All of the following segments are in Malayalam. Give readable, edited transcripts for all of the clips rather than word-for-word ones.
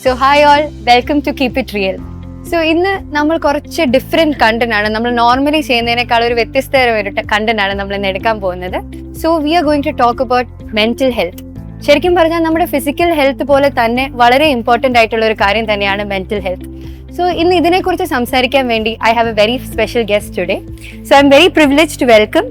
So hi all, welcome to Keep It Real. So ഇന്ന് നമ്മൾ കുറച്ച് ഡിഫറെൻറ്റ് കണ്ടന്റ് ആണ് നമ്മൾ നോർമലി ചെയ്യുന്നതിനേക്കാൾ ഒരു വ്യത്യസ്തമായ കണ്ടന്റ് ആണ് നമ്മൾ ഇന്ന് എടുക്കാൻ പോകുന്നത്. So we are going to talk about mental health. ശരിക്കും പറഞ്ഞാൽ നമ്മുടെ ഫിസിക്കൽ ഹെൽത്ത് പോലെ തന്നെ വളരെ ഇമ്പോർട്ടൻ്റ് ആയിട്ടുള്ള ഒരു കാര്യം തന്നെയാണ് മെന്റൽ ഹെൽത്ത്. സോ ഇന്ന് ഇതിനെക്കുറിച്ച് സംസാരിക്കാൻ വേണ്ടി I have a very special guest today. So I am very privileged to welcome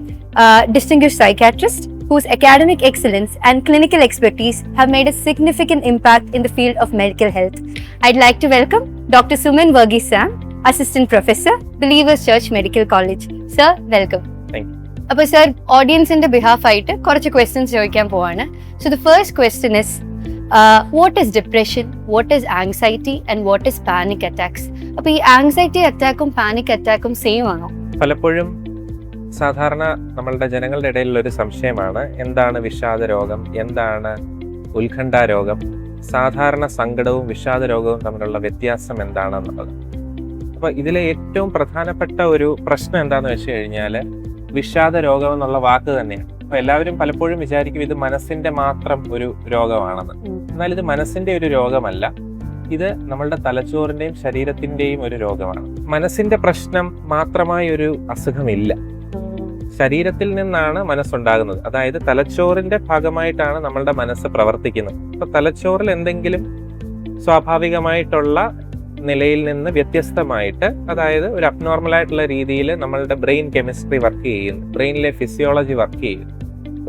distinguished psychiatrist whose academic excellence and clinical expertise have made a significant impact in the field of medical health. I'd like to welcome Dr. Suman Verghese Sam, Assistant Professor, Believers Church Medical College. Sir, welcome. Thank you. അപ്പോൾ സർ ഓഡിയൻസിന്റെ ബിഹാഫ് ആയിട്ട് കുറച്ച് ക്വസ്റ്റ്യൻസ് ചോദിക്കാൻ പോവാണ്. So the first question is what is depression, what is anxiety and what is panic attacks? അപ്പോൾ ഈ ആങ്സൈറ്റി അറ്റാക്കും പാനിക് അറ്റാക്കും സെയിം ആണോ? പലപ്പോഴും സാധാരണ നമ്മളുടെ ജനങ്ങളുടെ ഇടയിലുള്ള ഒരു സംശയമാണ്, എന്താണ് വിഷാദ രോഗം, എന്താണ് ഉത്കണ്ഠ രോഗം, സാധാരണ സങ്കടവും വിഷാദ രോഗവും തമ്മിലുള്ള വ്യത്യാസം എന്താണെന്നുള്ളത്. അപ്പോൾ ഇതിലെ ഏറ്റവും പ്രധാനപ്പെട്ട ഒരു പ്രശ്നം എന്താണെന്ന് വെച്ച് കഴിഞ്ഞാൽ വിഷാദ രോഗം എന്നുള്ള വാക്ക് തന്നെയാണ്. അപ്പോൾ എല്ലാവരും പലപ്പോഴും വിചാരിക്കും ഇത് മനസ്സിന്റെ മാത്രം ഒരു രോഗമാണെന്ന്. എന്നാൽ ഇത് മനസ്സിന്റെ ഒരു രോഗമല്ല, ഇത് നമ്മളുടെ തലച്ചോറിന്റെയും ശരീരത്തിന്റെയും ഒരു രോഗമാണ്. മനസ്സിന്റെ പ്രശ്നം മാത്രമായി ഒരു അസുഖമില്ല, ശരീരത്തിൽ നിന്നാണ് മനസ്സുണ്ടാകുന്നത്. അതായത് തലച്ചോറിന്റെ ഭാഗമായിട്ടാണ് നമ്മളുടെ മനസ്സ് പ്രവർത്തിക്കുന്നത്. അപ്പൊ തലച്ചോറിൽ എന്തെങ്കിലും സ്വാഭാവികമായിട്ടുള്ള നിലയിൽ നിന്ന് വ്യത്യസ്തമായിട്ട്, അതായത് ഒരു അബ്നോർമൽ ആയിട്ടുള്ള രീതിയിൽ നമ്മളുടെ ബ്രെയിൻ കെമിസ്ട്രി വർക്ക് ചെയ്യുന്നു, ബ്രെയിനിലെ ഫിസിയോളജി വർക്ക് ചെയ്യുന്നു.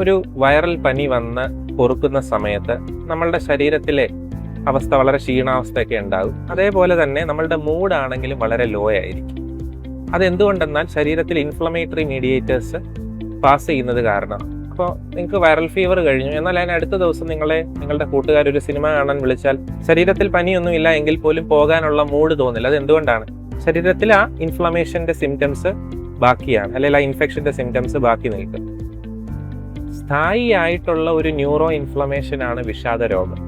ഒരു വൈറൽ പനി വന്ന് പൊറുക്കുന്ന സമയത്ത് നമ്മളുടെ ശരീരത്തിലെ അവസ്ഥ വളരെ ക്ഷീണാവസ്ഥയൊക്കെ ഉണ്ടാകും. അതേപോലെ തന്നെ നമ്മളുടെ മൂഡാണെങ്കിലും വളരെ ലോ ആയിരിക്കും. അതെന്തുകൊണ്ടെന്നാൽ ശരീരത്തിൽ ഇൻഫ്ലമേറ്ററി മീഡിയേറ്റേഴ്സ് പാസ് ചെയ്യുന്നത് കാരണം. അപ്പോൾ നിങ്ങൾക്ക് വൈറൽ ഫീവർ കഴിഞ്ഞു, എന്നാൽ അതിന് അടുത്ത ദിവസം നിങ്ങളുടെ കൂട്ടുകാർ ഒരു സിനിമ കാണാൻ വിളിച്ചാൽ ശരീരത്തിൽ പനിയൊന്നും ഇല്ല എങ്കിൽ പോലും പോകാനുള്ള മൂഡ് തോന്നില്ല. അത് എന്തുകൊണ്ടാണ്? ശരീരത്തിൽ ആ ഇൻഫ്ലമേഷന്റെ സിംറ്റംസ് ബാക്കിയാണ്, അല്ലെങ്കിൽ ആ ഇൻഫെക്ഷന്റെ സിംറ്റംസ് ബാക്കി നിൽക്കും. സ്ഥായി ആയിട്ടുള്ള ഒരു ന്യൂറോ ഇൻഫ്ലമേഷൻ ആണ് വിഷാദ രോഗം.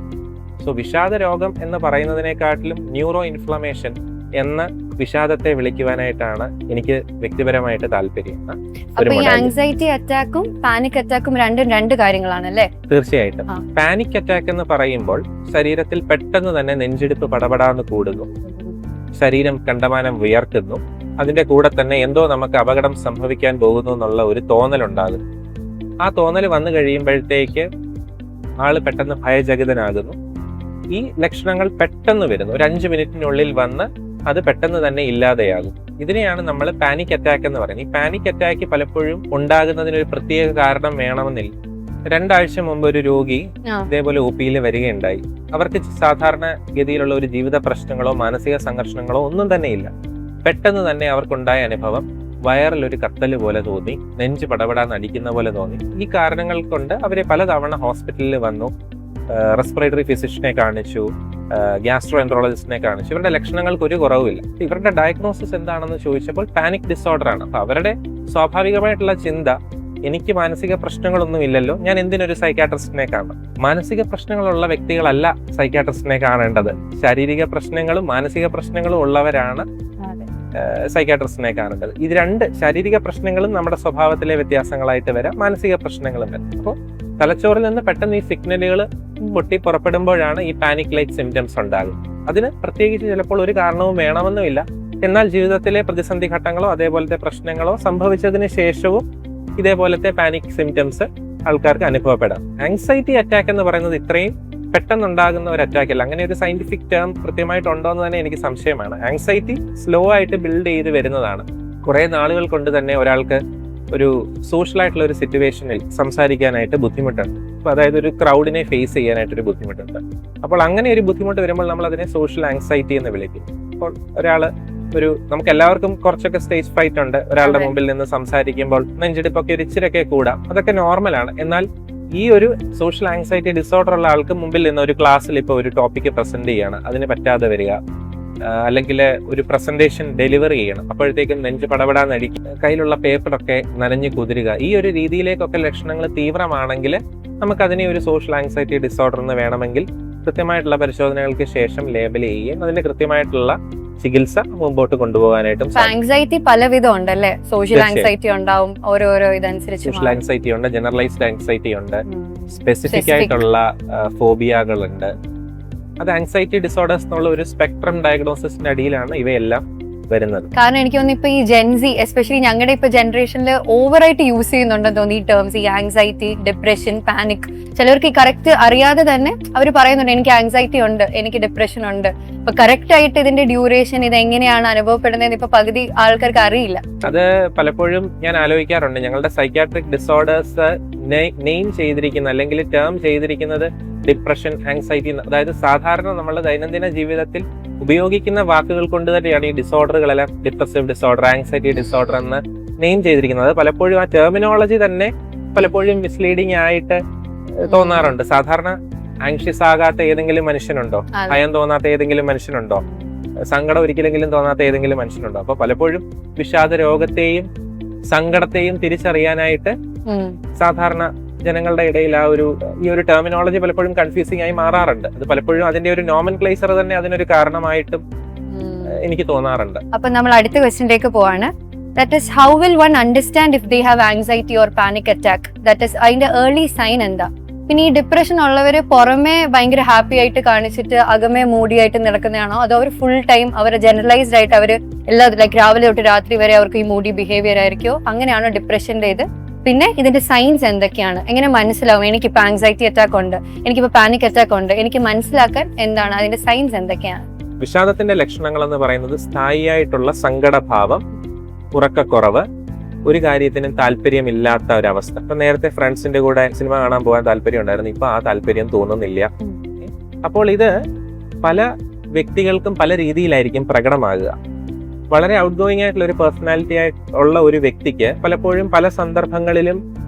സോ വിഷാദ രോഗം എന്ന് പറയുന്നതിനെക്കാട്ടിലും ന്യൂറോ ഇൻഫ്ലമേഷൻ എന്ന വിഷാദത്തെ വിളിക്കുവാനായിട്ടാണ് എനിക്ക് വ്യക്തിപരമായിട്ട് താല്പര്യം. ആങ്സൈറ്റി അറ്റാക്കും പാനിക് അറ്റാക്കും രണ്ടും രണ്ട് കാര്യങ്ങളാണല്ലേ? തീർച്ചയായിട്ടും. പാനിക് അറ്റാക്ക് എന്ന് പറയുമ്പോൾ ശരീരത്തിൽ പെട്ടെന്ന് തന്നെ നെഞ്ചിടിപ്പ് പടപടാന്ന് കൂടുന്നു, ശരീരം കണ്ടമാനം വിയർക്കുന്നു, അതിന്റെ കൂടെ തന്നെ എന്തോ നമുക്ക് അപകടം സംഭവിക്കാൻ പോകുന്നു എന്നുള്ള ഒരു തോന്നലുണ്ടാകും. ആ തോന്നൽ വന്നു കഴിയുമ്പോഴത്തേക്ക് ആള് പെട്ടെന്ന് ഭയചകിതനാകുന്നു. ഈ ലക്ഷണങ്ങൾ പെട്ടെന്ന് വരുന്നു, ഒരു 5 മിനിറ്റിനുള്ളിൽ വന്ന് അത് പെട്ടെന്ന് തന്നെ ഇല്ലാതെയാകും. ഇതിനെയാണ് നമ്മൾ പാനിക് അറ്റാക്ക് എന്ന് പറയുന്നത്. ഈ പാനിക് അറ്റാക്ക് പലപ്പോഴും ഉണ്ടാകുന്നതിന് ഒരു പ്രത്യേക കാരണം വേണമെന്നില്ല. 2 ആഴ്ച മുമ്പ് ഒരു രോഗി ഇതേപോലെ OP-യിൽ വരികയുണ്ടായി. അവർക്ക് സാധാരണ ഗതിയിലുള്ള ഒരു ജീവിത പ്രശ്നങ്ങളോ മാനസിക സംഘർഷങ്ങളോ ഒന്നും തന്നെ ഇല്ല. പെട്ടെന്ന് തന്നെ അവർക്കുണ്ടായ അനുഭവം വയറിൽ ഒരു കത്തല് പോലെ തോന്നി, നെഞ്ച് പടപടാന്ന് അടിക്കുന്ന പോലെ തോന്നി. ഈ കാരണങ്ങൾ കൊണ്ട് അവരെ പലതവണ ഹോസ്പിറ്റലിൽ വന്നു, റെസ്പിറേറ്ററി ഫിസിഷ്യനെ കാണിച്ചു, ഗ്യാസ്ട്രോ എൻട്രോളജിസ്റ്റിനെ കാണിച്ചു. ഇവരുടെ ലക്ഷണങ്ങൾക്ക് ഒരു കുറവുമില്ല. ഇവരുടെ ഡയഗ്നോസിസ് എന്താണെന്ന് ചോദിച്ചപ്പോൾ പാനിക് ഡിസോർഡർ ആണ്. അപ്പൊ അവരുടെ സ്വാഭാവികമായിട്ടുള്ള ചിന്ത, എനിക്ക് മാനസിക പ്രശ്നങ്ങളൊന്നും ഇല്ലല്ലോ, ഞാൻ എന്തിനൊരു സൈക്കാട്രിസ്റ്റിനെ കാണണം? മാനസിക പ്രശ്നങ്ങളുള്ള വ്യക്തികളല്ല സൈക്കാട്രിസ്റ്റിനെ കാണേണ്ടത്. ശാരീരിക പ്രശ്നങ്ങളും മാനസിക പ്രശ്നങ്ങളും ഉള്ളവരാണ് സൈക്കാട്രിസ്റ്റിനെ കാണേണ്ടത്. ഇത് രണ്ട് ശാരീരിക പ്രശ്നങ്ങളും നമ്മുടെ സ്വഭാവത്തിലെ വ്യത്യാസങ്ങളായിട്ട് വരാം, മാനസിക പ്രശ്നങ്ങളും വരാം. അപ്പോൾ തലച്ചോറിൽ നിന്ന് പെട്ടെന്ന് ഈ സിഗ്നലുകൾ പൊട്ടി പുറപ്പെടുമ്പോഴാണ് ഈ പാനിക് ലൈക്ക് സിംറ്റംസ് ഉണ്ടാകും. അതിന് പ്രത്യേകിച്ച് ചിലപ്പോൾ ഒരു കാരണവും വേണമെന്നുമില്ല. എന്നാൽ ജീവിതത്തിലെ പ്രതിസന്ധി ഘട്ടങ്ങളോ അതേപോലത്തെ പ്രശ്നങ്ങളോ സംഭവിച്ചതിന് ശേഷവും ഇതേപോലത്തെ പാനിക് സിംറ്റംസ് ആൾക്കാർക്ക് അനുഭവപ്പെടാം. ആങ്സൈറ്റി അറ്റാക്ക് എന്ന് പറയുന്നത് ഇത്രയും പെട്ടെന്നുണ്ടാകുന്ന ഒരു അറ്റാക്ക് അല്ല. അങ്ങനെ ഒരു സയന്റിഫിക് ടേം കൃത്യമായിട്ട് എന്ന് തന്നെ എനിക്ക് സംശയമാണ്. ആങ്സൈറ്റി സ്ലോ ആയിട്ട് ബിൽഡ് ചെയ്ത് വരുന്നതാണ്. കുറെ നാളുകൾ കൊണ്ട് തന്നെ ഒരാൾക്ക് ഒരു സോഷ്യൽ ആയിട്ടുള്ള ഒരു സിറ്റുവേഷനിൽ സംസാരിക്കാനായിട്ട് ബുദ്ധിമുട്ടുണ്ട്. അപ്പോൾ അതായത് ഒരു ക്രൗഡിനെ ഫേസ് ചെയ്യാനായിട്ടൊരു ബുദ്ധിമുട്ടുണ്ട്. അപ്പോൾ അങ്ങനെ ഒരു ബുദ്ധിമുട്ട് വരുമ്പോൾ നമ്മൾ അതിനെ സോഷ്യൽ ആങ്സൈറ്റി എന്ന് വിളിക്കും. അപ്പോൾ നമുക്ക് എല്ലാവർക്കും കുറച്ചൊക്കെ സ്റ്റേജ് ഫ്രൈറ്റ് ഉണ്ട്. ഒരാളുടെ മുമ്പിൽ നിന്ന് സംസാരിക്കുമ്പോൾ നെഞ്ചിടിപ്പൊക്കെ ഒരു ഇച്ചിരൊക്കെ കൂടാം, അതൊക്കെ നോർമലാണ്. എന്നാൽ ഈ ഒരു സോഷ്യൽ ആങ്സൈറ്റി ഡിസോർഡർ ഉള്ള ആൾക്ക് മുമ്പിൽ നിന്ന് ഒരു ക്ലാസ്സിൽ ഇപ്പോൾ ഒരു ടോപ്പിക്ക് പ്രസന്റ് ചെയ്യാണ്, അതിന് പറ്റാതെ വരിക, അല്ലെങ്കിൽ ഒരു പ്രസന്റേഷൻ ഡെലിവറി ചെയ്യണം, അപ്പോഴത്തേക്കും നെഞ്ച് പടപെടാന്നടിക്കും, കയ്യിലുള്ള പേപ്പറൊക്കെ നനഞ്ഞു കുതിരുക, ഈ ഒരു രീതിയിലേക്കൊക്കെ ലക്ഷണങ്ങൾ തീവ്രമാണെങ്കിൽ നമുക്കതിനെ ഒരു സോഷ്യൽ ആങ്സൈറ്റി ഡിസോർഡർ എന്ന് വേണമെങ്കിൽ കൃത്യമായിട്ടുള്ള പരിശോധനകൾക്ക് ശേഷം ലേബൽ ചെയ്യുകയും അതിന് കൃത്യമായിട്ടുള്ള ചികിത്സ മുമ്പോട്ട് കൊണ്ടുപോകാനായിട്ടും. ആങ്സൈറ്റി പലവിധം ഉണ്ടല്ലേ? സോഷ്യൽ ആങ്സൈറ്റി ഉണ്ടാവും, ഓരോരോ ഇതനുസരിച്ച്. സോഷ്യൽ ആങ്സൈറ്റി ഉണ്ട്, ജനറലൈസ്ഡ് ആങ്സൈറ്റി ഉണ്ട്, സ്പെസിഫിക് ആയിട്ടുള്ള ഫോബിയകളുണ്ട്. അത് ആങ്സൈറ്റി ഡിസോർഡേഴ്സ് എന്നുള്ള ഒരു സ്പെക്ട്രം ഡയഗ്നോസിസിന്റെ അടിയിലാണ് ഇവയെല്ലാം വരുന്നത്. കാരണം എനിക്ക് തോന്നുന്നു ഇപ്പൊ ഈ ജെൻസി എസ്പെഷ്യലി ഞങ്ങളുടെ ഇപ്പൊ ജനറേഷനിൽ ഓവറായിട്ട് യൂസ് ചെയ്യുന്നുണ്ടെന്ന് തോന്നി ഈ ടേംസ്, ഈ ആങ്സൈറ്റി, ഡിപ്രഷൻ, പാനിക്. ചിലർക്ക് ഈ കറക്റ്റ് അറിയാതെ തന്നെ അവർ പറയുന്നുണ്ട് എനിക്ക് ആങ്സൈറ്റി ഉണ്ട്, എനിക്ക് ഡിപ്രഷൻ ഉണ്ട്. ഇപ്പൊ കറക്റ്റ് ആയിട്ട് ഇതിന്റെ ഡ്യൂറേഷൻ, ഇത് എങ്ങനെയാണ് അനുഭവപ്പെടുന്നത് ഇപ്പൊ പകുതി ആൾക്കാർക്ക് അറിയില്ല. അത് പലപ്പോഴും ഞാൻ ആലോചിക്കാറുണ്ട്. ഞങ്ങളുടെ സൈക്യാട്രിക് ഡിസോർഡേഴ്സ് നെയിം ചെയ്തിരിക്കുന്ന അല്ലെങ്കിൽ ടേം ചെയ്തിരിക്കുന്നത് ഡിപ്രഷൻ, ആങ്സൈറ്റി, അതായത് സാധാരണ നമ്മുടെ ദൈനംദിന ജീവിതത്തിൽ ഉപയോഗിക്കുന്ന വാക്കുകൾ കൊണ്ട് തന്നെയാണ് ഈ ഡിസോർഡറുകളെല്ലാം ഡിപ്രസീവ് ഡിസോർഡർ, ആങ്സൈറ്റി ഡിസോർഡർ എന്ന് നെയിം ചെയ്തിരിക്കുന്നത്. പലപ്പോഴും ആ ടെർമിനോളജി തന്നെ പലപ്പോഴും മിസ്ലീഡിങ് ആയിട്ട് തോന്നാറുണ്ട്. സാധാരണ ആങ്ഷ്യസ് ആകാത്ത ഏതെങ്കിലും മനുഷ്യനുണ്ടോ? ഭയം തോന്നാത്ത ഏതെങ്കിലും മനുഷ്യനുണ്ടോ? സങ്കടം ഒരിക്കലെങ്കിലും തോന്നാത്ത ഏതെങ്കിലും മനുഷ്യനുണ്ടോ? അപ്പൊ പലപ്പോഴും വിഷാദ രോഗത്തെയും സങ്കടത്തെയും തിരിച്ചറിയാനായിട്ട് സാധാരണ ജനങ്ങളുടെ ഇടയിൽ ഈ ഒരു ടെർമിനോളജി പലപ്പോഴും കൺഫ്യൂസിംഗ് ആയി മാറാറുണ്ട്. അത് പലപ്പോഴും അതിന്റെ ഒരു നോമൻക്ലേച്ചർ തന്നെ അതിനൊരു കാരണമായിട്ടും എനിക്ക് തോന്നാറുണ്ട്. അപ്പൊ നമ്മൾ അടുത്ത ക്വസ്റ്റ്യനിലേക്ക് പോവാണ്. That is, how will one understand if they have anxiety or panic attack? That is, അതിന്റെ ഏർലി സൈൻ എന്താ? പിന്നെ ഈ ഡിപ്രഷൻ ഉള്ളവര് പുറമെ ഭയങ്കര ഹാപ്പി ആയിട്ട് കാണിച്ചിട്ട് അകമേ മൂഡി ആയിട്ട് നടക്കുന്നതാണോ, അതോ അവർ ഫുൾ ടൈം അവര് ജനറലൈസ്ഡ് ആയിട്ട് അവര് ലൈക്ക് രാവിലെ തൊട്ട് രാത്രി വരെ അവർക്ക് ഈ മൂഡി ബിഹേവിയർ ആയിരിക്കോ? അങ്ങനെയാണോ ഡിപ്രഷന്റെ ഇത്? പിന്നെ ഇതിന്റെ സൈൻസ് എന്തൊക്കെയാണ്? എങ്ങനെ മനസ്സിലാവും എനിക്കിപ്പോ ആങ്സൈറ്റി അറ്റാക്ക് ഉണ്ട്, എനിക്കിപ്പോ പാനിക് അറ്റാക്ക് ഉണ്ട്, എനിക്ക് മനസ്സിലാക്കാൻ എന്താണ് അതിന്റെ സൈൻസ് എന്തൊക്കെയാണ്? വിഷാദത്തിന്റെ ലക്ഷണങ്ങൾ എന്ന് പറയുന്നത് സ്ഥായിയായിട്ടുള്ള സങ്കടഭാവം, ഉറക്കക്കുറവ്, ഒരു കാര്യത്തിനും താല്പര്യമില്ലാത്ത ഒരവസ്ഥ. ഇപ്പൊ നേരത്തെ ഫ്രണ്ട്സിന്റെ കൂടെ സിനിമ കാണാൻ പോകാൻ താല്പര്യം ഉണ്ടായിരുന്നു, ഇപ്പൊ ആ താല്പര്യം തോന്നുന്നില്ല. അപ്പോൾ ഇത് പല വ്യക്തികൾക്കും പല രീതിയിലായിരിക്കും പ്രകടമാകുക. വളരെ ഔട്ട് ഗോയിങ് ആയിട്ടുള്ള ഒരു പേഴ്സണാലിറ്റി ആയിട്ടുള്ള ഒരു വ്യക്തിക്ക് പലപ്പോഴും പല സന്ദർഭങ്ങളിലും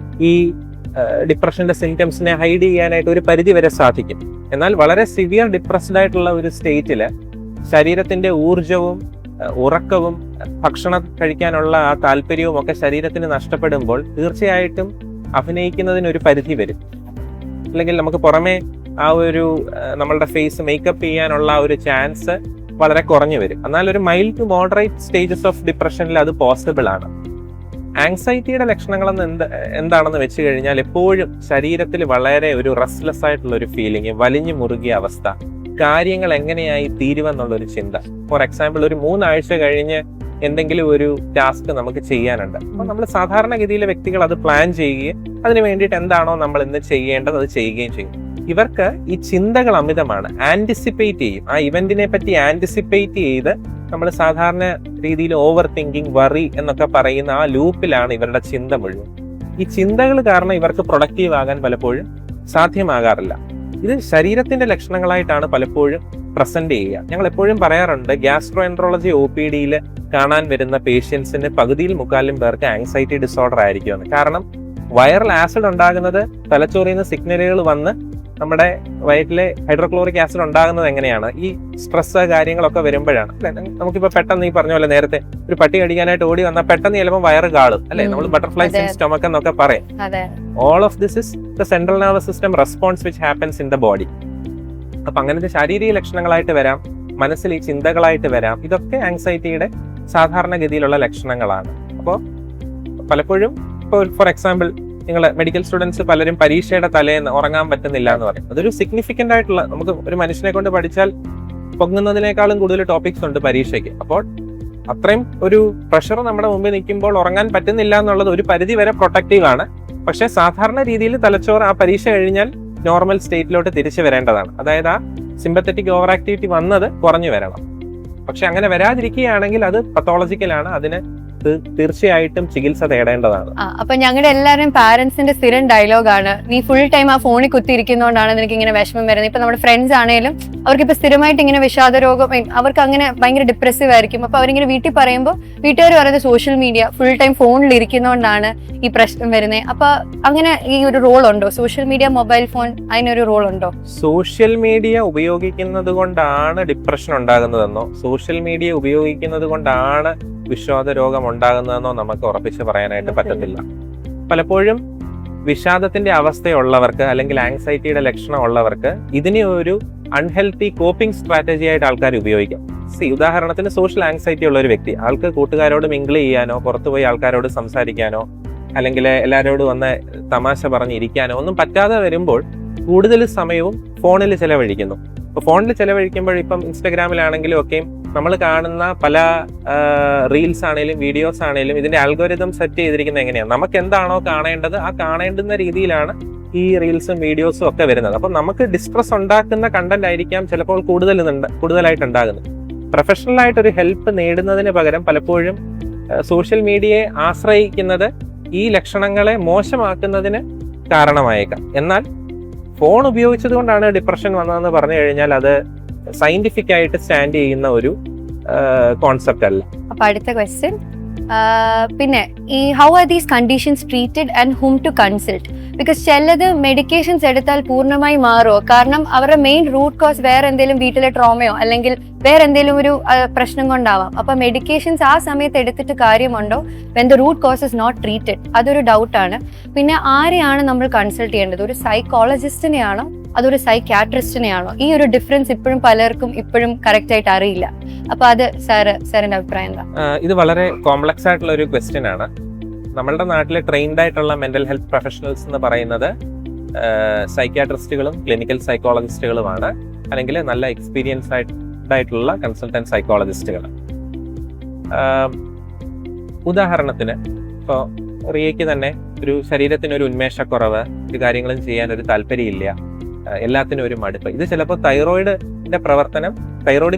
ഈ ഡിപ്രഷന്റെ സിംറ്റംസിനെ ഹൈഡ് ചെയ്യാനായിട്ട് ഒരു പരിധി വരെ സാധിക്കും. എന്നാൽ വളരെ സിവിയർ ഡിപ്രസ്ഡ് ആയിട്ടുള്ള ഒരു സ്റ്റേറ്റില് ശരീരത്തിന്റെ ഊർജവും ഉറക്കവും ഭക്ഷണം കഴിക്കാനുള്ള ആ താല്പര്യവും ഒക്കെ ശരീരത്തിന് നഷ്ടപ്പെടുമ്പോൾ തീർച്ചയായിട്ടും അഭിനയിക്കുന്നതിന് ഒരു പരിധി വരും. അല്ലെങ്കിൽ നമുക്ക് പുറമെ ആ ഒരു നമ്മളുടെ ഫേസ് മേക്കപ്പ് ചെയ്യാനുള്ള ഒരു ചാൻസ് വളരെ കുറഞ്ഞു വരും. എന്നാൽ ഒരു mild to moderate stages of ഡിപ്രഷനിൽ അത് പോസിബിൾ ആണ്. ആങ്സൈറ്റിയുടെ ലക്ഷണങ്ങൾ എന്താണെന്ന് വെച്ച് കഴിഞ്ഞാൽ എപ്പോഴും ശരീരത്തിൽ വളരെ ഒരു റെസ്റ്റ്ലെസ് ആയിട്ടുള്ള ഒരു ഫീലിംഗ്, വലിഞ്ഞു മുറുകിയ അവസ്ഥ, കാര്യങ്ങൾ എങ്ങനെയായി തീരുവെന്നുള്ളൊരു ചിന്ത. ഫോർ എക്സാമ്പിൾ, ഒരു 3 ആഴ്ച കഴിഞ്ഞ് എന്തെങ്കിലും ഒരു ടാസ്ക് നമുക്ക് ചെയ്യാനുണ്ട്. അപ്പൊ നമ്മൾ സാധാരണഗതിയിലെ വ്യക്തികൾ അത് പ്ലാൻ ചെയ്യുകയും അതിന് വേണ്ടിയിട്ട് എന്താണോ നമ്മൾ ഇന്ന് ചെയ്യേണ്ടത് അത് ചെയ്യുകയും ചെയ്യും. ഇവർക്ക് ഈ ചിന്തകൾ അമിതമാണ്, ആന്റിസിപ്പേറ്റ് ചെയ്യും. ആ ഇവന്റിനെ പറ്റി ആന്റിസിപ്പേറ്റ് ചെയ്ത് നമ്മൾ സാധാരണ രീതിയിൽ ഓവർ തിങ്കിങ്, വറി എന്നൊക്കെ പറയുന്ന ആ ലൂപ്പിലാണ് ഇവരുടെ ചിന്ത മുഴുവൻ. ഈ ചിന്തകൾ കാരണം ഇവർക്ക് പ്രൊഡക്റ്റീവ് ആകാൻ പലപ്പോഴും സാധ്യമാകാറില്ല. ഇത് ശരീരത്തിന്റെ ലക്ഷണങ്ങളായിട്ടാണ് പലപ്പോഴും പ്രസന്റ് ചെയ്യുക. ഞങ്ങൾ എപ്പോഴും പറയാറുണ്ട്, ഗ്യാസ്ട്രോ എൻട്രോളജി OPD-യിൽ കാണാൻ വരുന്ന പേഷ്യൻസിന് പകുതിയിൽ 3/4 പേർക്ക് ആങ്സൈറ്റി ഡിസോർഡർ ആയിരിക്കുമെന്ന്. കാരണം വൈറൽ ആസിഡ് ഉണ്ടാകുന്നത് തലച്ചോറിൽ നിന്ന് സിഗ്നലുകൾ വന്ന് നമ്മുടെ വയറ്റിലെ ഹൈഡ്രോക്ലോറിക് ആസിഡ് ഉണ്ടാകുന്നത് എങ്ങനെയാണ്? ഈ സ്ട്രെസ് കാര്യങ്ങളൊക്കെ വരുമ്പോഴാണ്. നമുക്കിപ്പോ പെട്ടെന്ന് ഈ പറഞ്ഞ പോലെ നേരത്തെ ഒരു പട്ടി കടിക്കാനായിട്ട് ഓടി വന്നാൽ പെട്ടെന്ന് ചിലപ്പോൾ വയറ് കാളും, അല്ലെ? നമ്മൾ ബട്ടർഫ്ലൈസ് ഇൻ സ്റ്റൊമക്ക് എന്നൊക്കെ പറയും. All of this is the central nervous system response which happens in the body. അപ്പൊ അങ്ങനത്തെ ശാരീരിക ലക്ഷണങ്ങളായിട്ട് വരാം, മനസ്സിൽ ഈ ചിന്തകളായിട്ട് വരാം. ഇതൊക്കെ ആങ്സൈറ്റിയുടെ സാധാരണഗതിയിലുള്ള ലക്ഷണങ്ങളാണ്. അപ്പോൾ പലപ്പോഴും ഇപ്പോൾ ഫോർ എക്സാമ്പിൾ, നിങ്ങൾ മെഡിക്കൽ സ്റ്റുഡൻസ് പലരും പരീക്ഷയുടെ തലേന്ന് ഉറങ്ങാൻ പറ്റുന്നില്ല എന്ന് പറയും. അതൊരു സിഗ്നിഫിക്കന്റ് ആയിട്ടുള്ള, നമുക്ക് ഒരു മനുഷ്യനെ കൊണ്ട് പഠിച്ചാൽ പൊങ്ങുന്നതിനേക്കാളും കൂടുതൽ ടോപ്പിക്സ് ഉണ്ട് പരീക്ഷയ്ക്ക്. അപ്പോൾ അത്രയും ഒരു പ്രഷർ നമ്മുടെ മുമ്പിൽ നിൽക്കുമ്പോൾ ഉറങ്ങാൻ പറ്റുന്നില്ല എന്നുള്ളത് ഒരു പരിധി വരെ പ്രൊട്ടക്റ്റീവ് ആണ്. പക്ഷെ സാധാരണ രീതിയിൽ തലച്ചോറ് ആ പരീക്ഷ കഴിഞ്ഞാൽ നോർമൽ സ്റ്റേറ്റിലോട്ട് തിരിച്ചു വരേണ്ടതാണ്. അതായത് ആ സിമ്പത്തറ്റിക് ഓവർ ആക്ടിവിറ്റി വന്നത് കുറഞ്ഞു വരണം. പക്ഷെ അങ്ങനെ വരാതിരിക്കുകയാണെങ്കിൽ അത് പത്തോളജിക്കലാണ്. അതിന് തീർച്ചയായിട്ടും ചികിത്സ തേടേണ്ടതാണ്. അപ്പൊ ഞങ്ങളുടെ എല്ലാവരും പാരന്റ്സിന്റെ സ്ഥിരം ഡയലോഗാണ്, നീ ഫുൾ ടൈം ആ ഫോണിൽ കുത്തിയിരിക്കുന്നതുകൊണ്ടാണ് നിനക്ക് ഇങ്ങനെ വിഷമം വരുന്നത്. ഇപ്പൊ നമ്മുടെ ഫ്രണ്ട്സ് ആണെങ്കിലും അവർക്ക് ഇപ്പൊ സ്ഥിരമായിട്ട് ഇങ്ങനെ വിഷാദ രോഗം, അവർക്ക് അങ്ങനെ ഭയങ്കര ഡിപ്രസീവ് ആയിരിക്കും. അപ്പൊ അവരിങ്ങനെ വീട്ടിൽ പറയുമ്പോൾ വീട്ടുകാർ പറയുന്നത് സോഷ്യൽ മീഡിയ, ഫുൾ ടൈം ഫോണിൽ ഇരിക്കുന്നതുകൊണ്ടാണ് ഈ പ്രശ്നം വരുന്നത്. അപ്പൊ അങ്ങനെ ഈ ഒരു റോൾ ഉണ്ടോ? സോഷ്യൽ മീഡിയ, മൊബൈൽ ഫോൺ, അതിനൊരു റോൾ ഉണ്ടോ? സോഷ്യൽ മീഡിയ ഉപയോഗിക്കുന്നത് കൊണ്ടാണ് ഡിപ്രഷൻ ഉണ്ടാകുന്നതെന്നോ സോഷ്യൽ മീഡിയ ഉപയോഗിക്കുന്നത് കൊണ്ടാണ് വിഷാദ രോഗം ഉണ്ടാകുന്നതെന്നോ നമുക്ക് ഉറപ്പിച്ച് പറയാനായിട്ട് പറ്റത്തില്ല. പലപ്പോഴും വിഷാദത്തിന്റെ അവസ്ഥയുള്ളവർക്ക് അല്ലെങ്കിൽ ആങ്സൈറ്റിയുടെ ലക്ഷണം ഉള്ളവർക്ക് ഇതിനെ ഒരു അൺഹെൽത്തി കോപ്പിംഗ് സ്ട്രാറ്റജി ആയിട്ട് ആൾക്കാർ ഉപയോഗിക്കാം. ഉദാഹരണത്തിന് സോഷ്യൽ ആങ്സൈറ്റി ഉള്ള ഒരു വ്യക്തി, ആൾക്ക് കൂട്ടുകാരോട് മിങ്കിൾ ചെയ്യാനോ പുറത്തുപോയി ആൾക്കാരോട് സംസാരിക്കാനോ അല്ലെങ്കിൽ എല്ലാവരോടും വന്ന് തമാശ പറഞ്ഞിരിക്കാനോ ഒന്നും പറ്റാതെ വരുമ്പോൾ കൂടുതൽ സമയവും ഫോണിൽ ചെലവഴിക്കുന്നു. ഇപ്പോൾ ഫോണിൽ ചിലവഴിക്കുമ്പോൾ ഇപ്പം ഇൻസ്റ്റഗ്രാമിലാണെങ്കിലും ഒക്കെ നമ്മൾ കാണുന്ന പല റീൽസ് ആണെങ്കിലും വീഡിയോസ് ആണെങ്കിലും ഇതിന്റെ അൽഗോരിതം സെറ്റ് ചെയ്തിരിക്കുന്നത് എങ്ങനെയാണ്, നമുക്ക് എന്താണോ കാണേണ്ടത് ആ കാണേണ്ടുന്ന രീതിയിലാണ് ഈ റീൽസും വീഡിയോസും ഒക്കെ വരുന്നത്. അപ്പം നമുക്ക് ഡിസ്ട്രസ് ഉണ്ടാക്കുന്ന കണ്ടന്റ് ആയിരിക്കാം ചിലപ്പോൾ കൂടുതലായിട്ട് ഉണ്ടാകുന്നത്. പ്രൊഫഷണൽ ആയിട്ട് ഒരു ഹെൽപ്പ് നേടുന്നതിന് പകരം പലപ്പോഴും സോഷ്യൽ മീഡിയയെ ആശ്രയിക്കുന്നത് ഈ ലക്ഷണങ്ങളെ മോശമാക്കുന്നതിന് കാരണമായേക്കാം. എന്നാൽ ഫോൺ ഉപയോഗിച്ചത് കൊണ്ടാണ് ഡിപ്രഷൻ വന്നതെന്ന് പറഞ്ഞു കഴിഞ്ഞാൽ അത് സയന്റിഫിക് ആയിട്ട് സ്റ്റാൻഡ് ചെയ്യുന്ന ഒരു കോൺസെപ്റ്റ് അല്ല. അപ്പൊ അടുത്ത ക്വസ്റ്റ്യൻ, പിന്നെ ഈ how are these conditions treated and whom to consult? Because ചിലത് മെഡിക്കേഷൻസ് എടുത്താൽ പൂർണ്ണമായി മാറുമോ? കാരണം അവരുടെ മെയിൻ റൂട്ട് കോസ് വേറെ എന്തെങ്കിലും വീട്ടിലെ ട്രോമയോ അല്ലെങ്കിൽ വേറെ എന്തെങ്കിലും ഒരു പ്രശ്നം കൊണ്ടാവാം. അപ്പൊ മെഡിക്കേഷൻസ് ആ സമയത്ത് എടുത്തിട്ട് കാര്യമുണ്ടോ when the root cause is not treated? അതൊരു ഡൗട്ടാണ്. പിന്നെ ആരെയാണ് നമ്മൾ കൺസൾട്ട് ചെയ്യേണ്ടത്? ഒരു സൈക്കോളജിസ്റ്റിനെയാണോ അതൊരു സൈക്യാട്രിസ്റ്റിനെയാണോ? ഈ ഒരു ഡിഫറൻസ് ഇപ്പോഴും പലർക്കും ഇപ്പോഴും കറക്റ്റ് ആയിട്ട് അറിയില്ല. അപ്പൊ അത് സാറിന്റെ അഭിപ്രായം എന്താ? ഇത് വളരെ കോംപ്ലക്സ് ആയിട്ടുള്ള ഒരു ക്വസ്റ്റ്യൻ ആണ്. നമ്മളുടെ നാട്ടിലെ ട്രെയിൻഡ് ആയിട്ടുള്ള മെന്റൽ ഹെൽത്ത് പ്രൊഫഷണൽസ് എന്ന് പറയുന്നത് സൈക്യാട്രിസ്റ്റുകളും ക്ലിനിക്കൽ സൈക്കോളജിസ്റ്റുകളുമാണ്, അല്ലെങ്കിൽ നല്ല എക്സ്പീരിയൻസ് ആയിട്ടുള്ള കൺസൾട്ടന്റ് സൈക്കോളജിസ്റ്റുകൾ. ഉദാഹരണത്തിന് ഇപ്പോൾ റിയയ്ക്ക് തന്നെ ഒരു ശരീരത്തിനൊരു ഉന്മേഷക്കുറവ്, ഒരു കാര്യങ്ങളും ചെയ്യാൻ ഒരു താല്പര്യമില്ല, എല്ലാത്തിനും ഒരു മടുപ്പ്. ഇത് ചിലപ്പോൾ തൈറോയിഡ്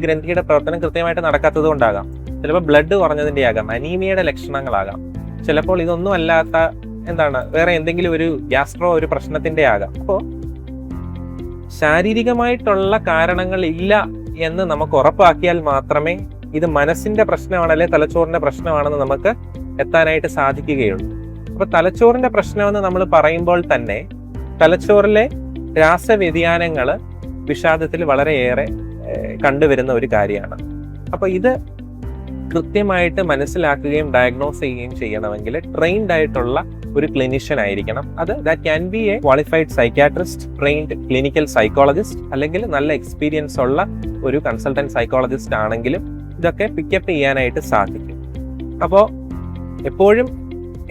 ഗ്രന്ഥിയുടെ പ്രവർത്തനം കൃത്യമായിട്ട് നടക്കാത്തത് കൊണ്ടാകാം, ചിലപ്പോൾ ബ്ലഡ് കുറഞ്ഞതിൻ്റെ ആകാം, അനീമിയയുടെ ലക്ഷണങ്ങളാകാം, ചിലപ്പോൾ ഇതൊന്നും അല്ലാത്ത വേറെ എന്തെങ്കിലും ഒരു ഗ്യാസ്ട്രോ ഒരു പ്രശ്നത്തിന്റെ ആകാം. അപ്പോൾ ശാരീരികമായിട്ടുള്ള കാരണങ്ങൾ ഇല്ല എന്ന് നമുക്ക് ഉറപ്പാക്കിയാൽ മാത്രമേ ഇത് മനസ്സിന്റെ പ്രശ്നമാണ് അല്ലെങ്കിൽ തലച്ചോറിന്റെ പ്രശ്നമാണെന്ന് നമുക്ക് എത്താനായിട്ട് സാധിക്കുകയുള്ളൂ. അപ്പൊ തലച്ചോറിന്റെ പ്രശ്നമെന്ന് നമ്മൾ പറയുമ്പോൾ തന്നെ തലച്ചോറിലെ രാസവ്യതിയാനങ്ങൾ വിഷാദത്തിൽ വളരെയേറെ കണ്ടുവരുന്ന ഒരു കാര്യമാണ്. അപ്പൊ ഇത് കൃത്യമായിട്ട് മനസ്സിലാക്കുകയും ഡയഗ്നോസ് ചെയ്യുകയും ചെയ്യണമെങ്കിൽ ട്രെയിൻഡ് ആയിട്ടുള്ള ഒരു ക്ലിനിഷ്യൻ ആയിരിക്കണം. അത് that can be A qualified psychiatrist, trained clinical psychologist, അല്ലെങ്കിൽ നല്ല എക്സ്പീരിയൻസ് ഉള്ള ഒരു കൺസൾട്ടന്റ് സൈക്കോളജിസ്റ്റ് ആണെങ്കിലും ഇതൊക്കെ പിക്കപ്പ് ചെയ്യാനായിട്ട് സാധിക്കും. അപ്പോൾ എപ്പോഴും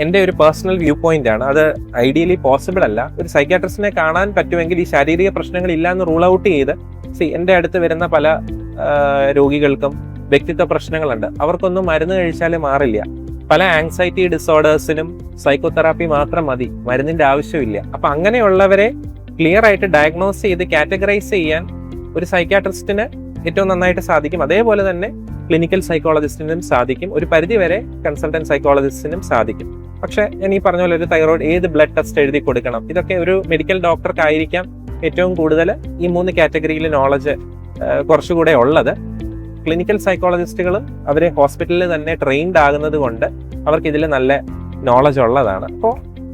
എൻ്റെ ഒരു പേഴ്സണൽ വ്യൂ പോയിന്റ് ആണ്, അത് ഐഡിയലി പോസിബിൾ അല്ല. ഒരു സൈക്യാട്രിസ്റ്റിനെ കാണാൻ പറ്റുമെങ്കിൽ ഈ ശാരീരിക പ്രശ്നങ്ങൾ ഇല്ല എന്ന് റൂൾ ഔട്ട് ചെയ്ത് എൻ്റെ അടുത്ത് വരുന്ന പല രോഗികൾക്കും വ്യക്തിത്വ പ്രശ്നങ്ങളുണ്ട്, അവർക്കൊന്നും മരുന്ന് കഴിച്ചാൽ മാറില്ല. പല ആങ്സൈറ്റി ഡിസോർഡേഴ്സിനും സൈക്കോതെറാപ്പി മാത്രം മതി, മരുന്നിന്റെ ആവശ്യമില്ല. അപ്പൊ അങ്ങനെയുള്ളവരെ ക്ലിയർ ആയിട്ട് ഡയഗ്നോസ് ചെയ്ത് കാറ്റഗറൈസ് ചെയ്യാൻ ഒരു സൈക്യാട്രിസ്റ്റിന് ഏറ്റവും നന്നായിട്ട് സാധിക്കും. അതേപോലെ തന്നെ ക്ലിനിക്കൽ സൈക്കോളജിസ്റ്റിനും സാധിക്കും, ഒരു പരിധിവരെ കൺസൾട്ടന്റ് സൈക്കോളജിസ്റ്റിനും സാധിക്കും. പക്ഷെ ഞാൻ ഈ പറഞ്ഞ പോലെ ഒരു തൈറോയിഡ് ഏത് ബ്ലഡ് ടെസ്റ്റ് എഴുതി കൊടുക്കണം, ഇതൊക്കെ ഒരു മെഡിക്കൽ ഡോക്ടർക്കായിരിക്കാം ഏറ്റവും കൂടുതൽ ഈ 3 കാറ്റഗറിയിൽ നോളജ് കുറച്ചുകൂടെ ഉള്ളത്. ക്ലിനിക്കൽ സൈക്കോളജിസ്റ്റുകൾ അവരെ ഹോസ്പിറ്റലിൽ തന്നെ ട്രെയിൻഡ് ആകുന്നത് കൊണ്ട് അവർക്ക് ഇതിൽ നല്ല നോളജ് ഉള്ളതാണ്. അപ്പോൾ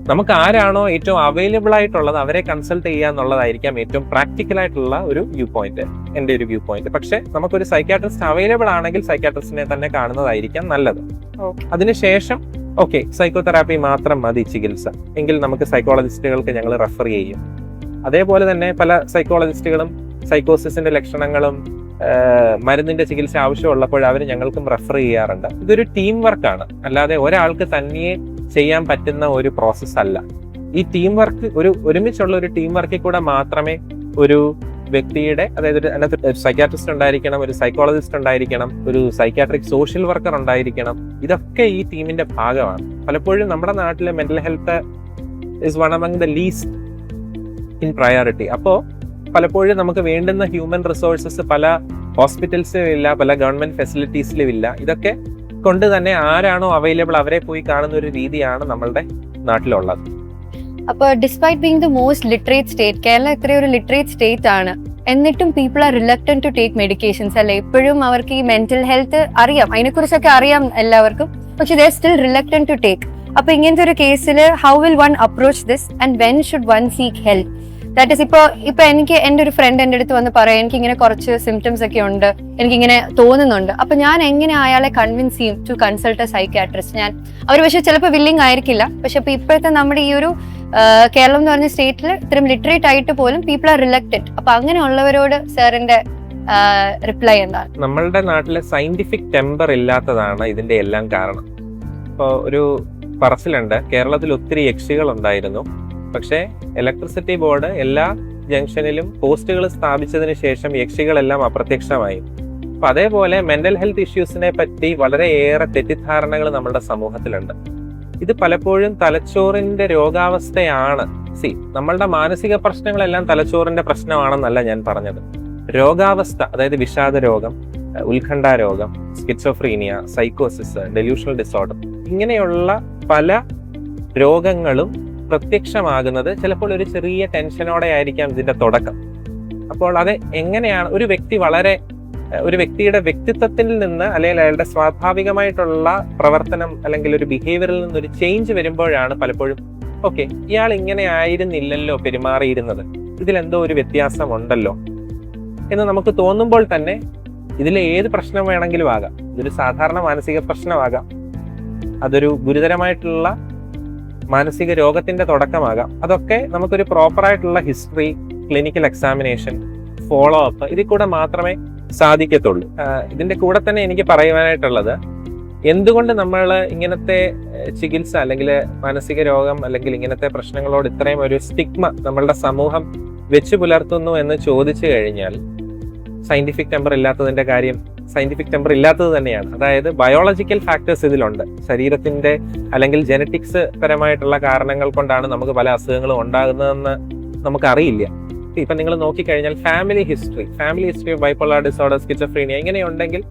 നമുക്ക് ആരാണോ ഏറ്റവും അവൈലബിൾ ആയിട്ടുള്ളത് അവരെ കൺസൾട്ട് ചെയ്യുക എന്നുള്ളതായിരിക്കാം ഏറ്റവും പ്രാക്ടിക്കൽ ആയിട്ടുള്ള ഒരു വ്യൂ പോയിന്റ്, എൻ്റെ ഒരു വ്യൂ പോയിന്റ്. പക്ഷെ നമുക്കൊരു സൈക്യാട്രിസ്റ്റ് അവൈലബിൾ ആണെങ്കിൽ സൈക്യാട്രിസ്റ്റിനെ തന്നെ കാണുന്നതായിരിക്കാം നല്ലത്. അതിനുശേഷം സൈക്കോതെറാപ്പി മാത്രം മതി ചികിത്സ എങ്കിൽ നമുക്ക് സൈക്കോളജിസ്റ്റുകൾക്ക് ഞങ്ങൾ റെഫർ ചെയ്യും. അതേപോലെ തന്നെ പല സൈക്കോളജിസ്റ്റുകളും സൈക്കോസിസിന്റെ ലക്ഷണങ്ങളും മരുന്നിന്റെ ചികിത്സ ആവശ്യമുള്ളപ്പോൾ അവർ ഞങ്ങൾക്കും റെഫർ ചെയ്യാറുണ്ട്. ഇതൊരു ടീം വർക്കാണ്, അല്ലാതെ ഒരാൾക്ക് തന്നെ ചെയ്യാൻ പറ്റുന്ന ഒരു പ്രോസസ് അല്ല. ഈ ടീം വർക്ക് ഒരുമിച്ചുള്ള ഒരു ടീം വർക്കിൽ കൂടെ മാത്രമേ ഒരു വ്യക്തിയുടെ, അതായത് അതിനകത്ത് ഒരു സൈക്യാട്രിസ്റ്റ് ഉണ്ടായിരിക്കണം, ഒരു സൈക്കോളജിസ്റ്റ് ഉണ്ടായിരിക്കണം, ഒരു സൈക്യാട്രിക് സോഷ്യൽ വർക്കർ ഉണ്ടായിരിക്കണം. ഇതൊക്കെ ഈ ടീമിന്റെ ഭാഗമാണ്. പലപ്പോഴും നമ്മുടെ നാട്ടിലെ mental health is one among the least in priority. അപ്പോൾ പലപ്പോഴും നമുക്ക് വേണ്ടുന്ന ഹ്യൂമൻ റിസോഴ്സസ് പല ഹോസ്പിറ്റൽസിലും ഇല്ല, പല ഗവൺമെന്റ് ഫെസിലിറ്റീസിലും ഇല്ല. ഇതൊക്കെ കൊണ്ട് തന്നെ ആരാണോ അവൈലബിൾ അവരെ പോയി കാണുന്ന ഒരു രീതിയാണ് നമ്മളുടെ നാട്ടിലുള്ളത്. അപ്പോൾ despite being the most literate state, Keralam ഇത്രയും ഒരു ലിറ്ററേറ്റ് സ്റ്റേറ്റ് ആണ്, എന്നിട്ടും people are reluctant to take medications അല്ലേ? ഇപ്പോഴും അവർക്ക് ഈ മെന്റൽ ഹെൽത്ത് അറിയാം, അതിനെക്കുറിച്ചൊക്കെ അറിയാം എല്ലാവർക്കും, പക്ഷെ they are still reluctant to take. അപ്പൊ ഇങ്ങനത്തെ ഒരു കേസിൽ how will one approach this and when should one seek help? That is ഇപ്പൊ എനിക്ക് എൻ്റെ ഒരു ഫ്രണ്ട് എൻ്റെ അടുത്ത് വന്ന് പറയാം, എനിക്ക് ഇങ്ങനെ കുറച്ച് സിംറ്റംസ് ഒക്കെ ഉണ്ട്, എനിക്കിങ്ങനെ തോന്നുന്നുണ്ട്. അപ്പൊ ഞാൻ എങ്ങനെ അയാളെ കൺവിൻസ് ചെയ്യും ടു കൺസൾട്ട് എ സൈക്യാട്രിസ്റ്റ്? അവർ പക്ഷെ ചിലപ്പോൾ വില്ലിങ് ആയിരിക്കില്ല. പക്ഷെ ഇപ്പൊ ഇപ്പോഴത്തെ നമ്മുടെ ഈ ഒരു കേരളം എന്ന് പറഞ്ഞ സ്റ്റേറ്റിൽ ഇത്രയും ലിറ്ററേറ്റ് ആയിട്ട് പോലും പീപ്പിൾ ആർ റിലക്റ്റഡ്. അപ്പൊ അങ്ങനെയുള്ളവരോട് സാറിന്റെ റിപ്ലൈ എന്താണ്? നമ്മളുടെ നാട്ടിലെ സയന്റിഫിക് ടെമ്പർ ഇല്ലാത്തതാണ് ഇതിന്റെ എല്ലാം കാരണം. ഇപ്പോൾ ഒരു പറച്ചിലുണ്ട്, കേരളത്തിൽ ഒത്തിരി യക്ഷികൾ ഉണ്ടായിരുന്നു, പക്ഷേ ഇലക്ട്രിസിറ്റി ബോർഡ് എല്ലാ ജംഗ്ഷനിലും പോസ്റ്റുകൾ സ്ഥാപിച്ചതിന് ശേഷം യക്ഷികളെല്ലാം അപ്രത്യക്ഷമായി. അപ്പൊ അതേപോലെ മെന്റൽ ഹെൽത്ത് ഇഷ്യൂസിനെ പറ്റി വളരെയേറെ തെറ്റിദ്ധാരണകൾ നമ്മുടെ സമൂഹത്തിലുണ്ട്. ഇത് പലപ്പോഴും തലച്ചോറിന്റെ രോഗാവസ്ഥയാണ്. നമ്മളുടെ മാനസിക പ്രശ്നങ്ങളെല്ലാം തലച്ചോറിന്റെ പ്രശ്നമാണെന്നല്ല ഞാൻ പറഞ്ഞത്. രോഗാവസ്ഥ, അതായത് വിഷാദ രോഗം, ഉത്കണ്ഠ രോഗം, സ്കിസോഫ്രീനിയ, സൈക്കോസിസ്, ഡെലൂഷണൽ ഡിസോർഡർ, ഇങ്ങനെയുള്ള പല രോഗങ്ങളും പ്രത്യക്ഷമാകുന്നത് ചിലപ്പോൾ ഒരു ചെറിയ ടെൻഷനോടെ ആയിരിക്കാം ഇതിന്റെ തുടക്കം. അപ്പോൾ അത് എങ്ങനെയാണ് ഒരു വ്യക്തിയുടെ വ്യക്തിത്വത്തിൽ നിന്ന് അല്ലെങ്കിൽ അയാളുടെ സ്വാഭാവികമായിട്ടുള്ള പ്രവർത്തനം അല്ലെങ്കിൽ ഒരു ബിഹേവിയറിൽ നിന്നൊരു ചേഞ്ച് വരുമ്പോഴാണ് പലപ്പോഴും ഓക്കെ, ഇയാൾ ഇങ്ങനെ ആയിരുന്നില്ലല്ലോ പെരുമാറിയിരുന്നത്, ഇതിലെന്തോ ഒരു വ്യത്യാസം ഉണ്ടല്ലോ എന്ന് നമുക്ക് തോന്നുമ്പോൾ തന്നെ ഇതിലെ ഏത് പ്രശ്നം വേണമെങ്കിലും ആകാം. ഇതൊരു സാധാരണ മാനസിക പ്രശ്നമാകാം, അതൊരു ഗുരുതരമായിട്ടുള്ള മാനസിക രോഗത്തിന്റെ തുടക്കമാകാം. അതൊക്കെ നമുക്കൊരു പ്രോപ്പറായിട്ടുള്ള history, clinical examination, follow up, ഇതിൽ കൂടെ മാത്രമേ സാധിക്കത്തുള്ളൂ. ഇതിന്റെ കൂടെ തന്നെ എനിക്ക് പറയുവാനായിട്ടുള്ളത്, എന്തുകൊണ്ട് നമ്മൾ ഇങ്ങനത്തെ ചികിത്സ അല്ലെങ്കിൽ മാനസിക രോഗം അല്ലെങ്കിൽ ഇങ്ങനത്തെ പ്രശ്നങ്ങളോട് ഇത്രയും ഒരു സ്റ്റിഗ്മ നമ്മളുടെ സമൂഹം വെച്ച് പുലർത്തുന്നു എന്ന് ചോദിച്ചു കഴിഞ്ഞാൽ, സയന്റിഫിക് ടെമ്പർ ഇല്ലാത്തതിന്റെ കാര്യം സയന്റിഫിക് ടെമ്പർ ഇല്ലാത്തത് തന്നെയാണ്. അതായത് ബയോളജിക്കൽ ഫാക്ടേഴ്സ് ഇതിലുണ്ട്. ശരീരത്തിന്റെ അല്ലെങ്കിൽ ജനറ്റിക്സ് പരമായിട്ടുള്ള കാരണങ്ങൾ കൊണ്ടാണ് നമുക്ക് പല അസുഖങ്ങളും ഉണ്ടാകുന്നതെന്ന് നമുക്കറിയില്ല. ഇപ്പൊ നിങ്ങൾ നോക്കിക്കഴിഞ്ഞാൽ family history of bipolar disorder, schizophrenia ഇങ്ങനെയുണ്ടെങ്കിൽ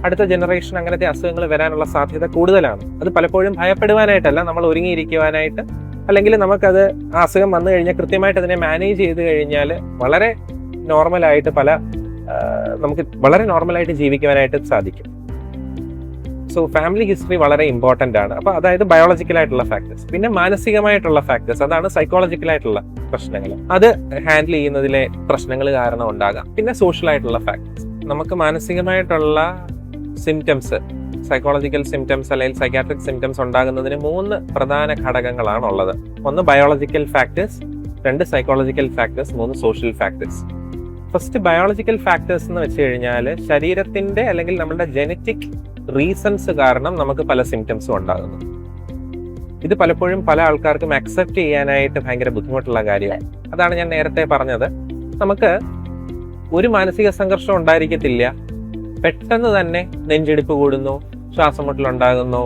അടുത്ത ജനറേഷൻ അങ്ങനത്തെ അസുഖങ്ങൾ വരാനുള്ള സാധ്യത കൂടുതലാണ്. അത് പലപ്പോഴും ഭയപ്പെടുവാനായിട്ടല്ല, നമ്മൾ ഒരുങ്ങിയിരിക്കുവാനായിട്ട്, അല്ലെങ്കിൽ നമുക്കത് ആ അസുഖം വന്നു കഴിഞ്ഞാൽ കൃത്യമായിട്ട് അതിനെ മാനേജ് ചെയ്ത് കഴിഞ്ഞാൽ വളരെ നോർമലായിട്ട് നമുക്ക് വളരെ നോർമലായിട്ട് ജീവിക്കുവാനായിട്ട് സാധിക്കും. സോ ഫാമിലി ഹിസ്റ്ററി വളരെ ഇമ്പോർട്ടൻ്റ് ആണ്. അപ്പൊ അതായത് ബയോളജിക്കൽ ആയിട്ടുള്ള ഫാക്ടേഴ്സ്. പിന്നെ മാനസികമായിട്ടുള്ള ഫാക്ടേഴ്സ്, അതാണ് സൈക്കോളജിക്കൽ ആയിട്ടുള്ള പ്രശ്നങ്ങൾ. അത് ഹാൻഡിൽ ചെയ്യുന്നതിലെ പ്രശ്നങ്ങൾ കാരണം ഉണ്ടാകാം. പിന്നെ സോഷ്യൽ ആയിട്ടുള്ള ഫാക്ടേഴ്സ്. നമുക്ക് മാനസികമായിട്ടുള്ള സിംറ്റംസ്, സൈക്കോളജിക്കൽ സിംറ്റംസ് അല്ലെങ്കിൽ സൈക്കാട്രിക് സിംറ്റംസ് ഉണ്ടാകുന്നതിന് 3 പ്രധാന ഘടകങ്ങളാണ് ഉള്ളത്. 1 biological factors, 2 psychological factors, 3 social factors. First biological factors എന്ന് വെച്ച് കഴിഞ്ഞാൽ ശരീരത്തിന്റെ അല്ലെങ്കിൽ നമ്മുടെ ജനറ്റിക് റീസൺസ് കാരണം നമുക്ക് പല സിംറ്റംസും ഉണ്ടാകുന്നു. ഇത് പലപ്പോഴും പല ആൾക്കാർക്കും അക്സെപ്റ്റ് ചെയ്യാനായിട്ട് ഭയങ്കര ബുദ്ധിമുട്ടുള്ള കാര്യമാണ്. അതാണ് ഞാൻ നേരത്തെ പറഞ്ഞത്, നമുക്ക് ഒരു മാനസിക സംഘർഷം ഉണ്ടായിരിക്കത്തില്ല, പെട്ടെന്ന് തന്നെ നെഞ്ചിടിപ്പ് കൂടുന്നു, ശ്വാസം മുട്ടലുണ്ടാകുന്നു,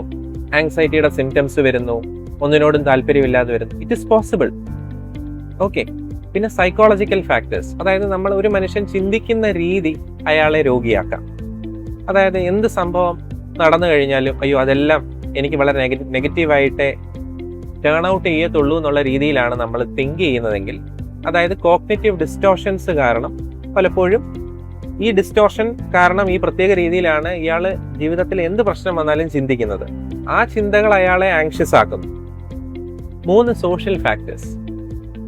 ആങ്സൈറ്റിയുടെ സിംറ്റംസ് വരുന്നു, ഒന്നിനോടും താല്പര്യമില്ലാതെ വരുന്നു. It is possible. ഓക്കെ. പിന്നെ സൈക്കോളജിക്കൽ ഫാക്ടേഴ്സ്, അതായത് നമ്മൾ ഒരു മനുഷ്യൻ ചിന്തിക്കുന്ന രീതി അയാളെ രോഗിയാക്കാം. അതായത് എന്ത് സംഭവം നടന്നു കഴിഞ്ഞാലും അയ്യോ അതെല്ലാം എനിക്ക് വളരെ നെഗറ്റീവായിട്ടേ ടേൺ ഔട്ട് ചെയ്യത്തുള്ളൂ എന്നുള്ള രീതിയിലാണ് നമ്മൾ തിങ്ക് ചെയ്യുന്നതെങ്കിൽ, അതായത് കോഗ്നിറ്റീവ് ഡിസ്റ്റോർഷൻസ് കാരണം പലപ്പോഴും ഈ ഡിസ്റ്റോർഷൻ കാരണം ഈ പ്രത്യേക രീതിയിലാണ് ഇയാൾ ജീവിതത്തിൽ എന്ത് പ്രശ്നം വന്നാലും ചിന്തിക്കുന്നത്. ആ ചിന്തകൾ അയാളെ ആങ്ഷ്യസ് ആക്കുന്നു. 3 സോഷ്യൽ ഫാക്ടേഴ്സ്.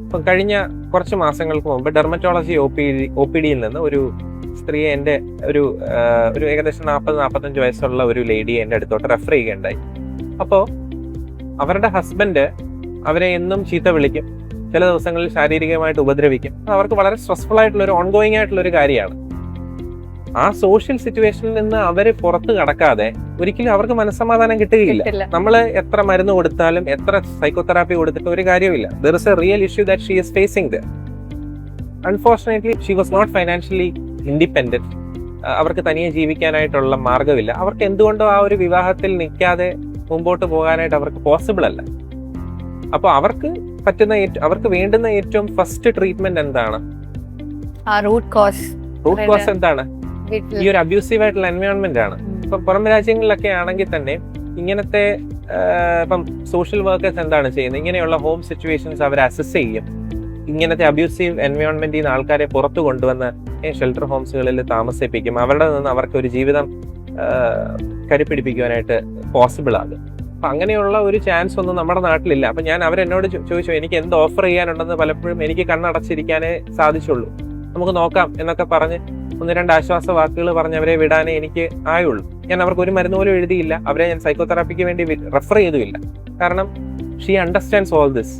ഇപ്പം കഴിഞ്ഞ കുറച്ച് മാസങ്ങൾക്ക് മുമ്പ് ഡെർമറ്റോളജി ഒ പി ഡിയിൽ നിന്ന് ഒരു സ്ത്രീയെ എൻ്റെ ഒരു ഏകദേശം 40-45 വയസ്സുള്ള ഒരു ലേഡിയെ എൻ്റെ അടുത്തോട്ട് റെഫർ ചെയ്യുകയുണ്ടായി. അപ്പോൾ അവരുടെ ഹസ്ബൻഡ് അവരെ എന്നും ചീത്ത വിളിക്കും, ചില ദിവസങ്ങളിൽ ശാരീരികമായിട്ട് ഉപദ്രവിക്കും. അവർക്ക് വളരെ സ്ട്രെസ്ഫുൾ ആയിട്ടുള്ള ഒരു ഓൺഗോയിങ് ആയിട്ടുള്ള ഒരു കാര്യമാണ്. ആ സോഷ്യൽ സിറ്റുവേഷനിൽ നിന്ന് അവര് പുറത്ത് കടക്കാതെ ഒരിക്കലും അവർക്ക് മനസ്സമാധാനം കിട്ടുകയില്ല. നമ്മൾ എത്ര മരുന്ന് കൊടുത്താലും എത്ര സൈക്കോതെറാപ്പി കൊടുത്തിട്ട് ഒരു കാര്യമില്ല. There is a real issue that she is facing there. Unfortunately she was not financially independent. അവർക്ക് തനിയെ ജീവിക്കാനായിട്ടുള്ള മാർഗമില്ല. അവർക്ക് എന്തുകൊണ്ടോ ആ ഒരു വിവാഹത്തിൽ നിൽക്കാതെ മുമ്പോട്ട് പോകാനായിട്ട് അവർക്ക് പോസിബിൾ അല്ല. അപ്പോൾ അവർക്ക് വേണ്ടുന്ന ഏറ്റവും ഫസ്റ്റ് ട്രീറ്റ്മെന്റ് എന്താണ്? റൂട്ട് കോസ് എന്താണ്? ഈ ഒരു അബ്യൂസീവ് ആയിട്ടുള്ള എൻവയോൺമെന്റ് ആണ്. ഇപ്പൊ പുറം രാജ്യങ്ങളിലൊക്കെ ആണെങ്കിൽ തന്നെ ഇങ്ങനത്തെ ഇപ്പം സോഷ്യൽ വർക്കേഴ്സ് എന്താണ് ചെയ്യുന്നത്? ഇങ്ങനെയുള്ള ഹോം സിറ്റുവേഷൻസ് അവർ അസസ് ചെയ്യും. ഇങ്ങനത്തെ അബ്യൂസീവ് എൻവയോൺമെന്റിൽ നിന്ന് ആൾക്കാരെ പുറത്തു കൊണ്ടുവന്ന് ഷെൽട്ടർ ഹോംസുകളിൽ താമസിപ്പിക്കും. അവരുടെ നിന്ന് അവർക്ക് ഒരു ജീവിതം കരുപിടിപ്പിക്കുവാനായിട്ട് പോസിബിൾ ആകും. അപ്പൊ അങ്ങനെയുള്ള ഒരു ചാൻസ് ഒന്നും നമ്മുടെ നാട്ടിലില്ല. അപ്പൊ ഞാൻ അവരെന്നോട് ചോദിച്ചു എനിക്ക് എന്ത് ഓഫർ ചെയ്യാനുണ്ടെന്ന്. പലപ്പോഴും എനിക്ക് കണ്ണടച്ചിരിക്കാനേ സാധിച്ചുള്ളൂ. നമുക്ക് നോക്കാം എന്നൊക്കെ പറഞ്ഞ് 1-2 ആശ്വാസ വാക്കുകൾ പറഞ്ഞ് അവരെ വിടാനേ എനിക്ക് ആയുള്ളൂ. ഞാൻ അവർക്ക് ഒരു മരുന്ന് പോലും എഴുതിയില്ല. അവരെ ഞാൻ സൈക്കോതെറാപ്പിക്ക് വേണ്ടി റെഫർ ചെയ്തുമില്ല. കാരണം ഷീ അണ്ടർസ്റ്റാൻഡ്സ് ഓൾ ദിസ്.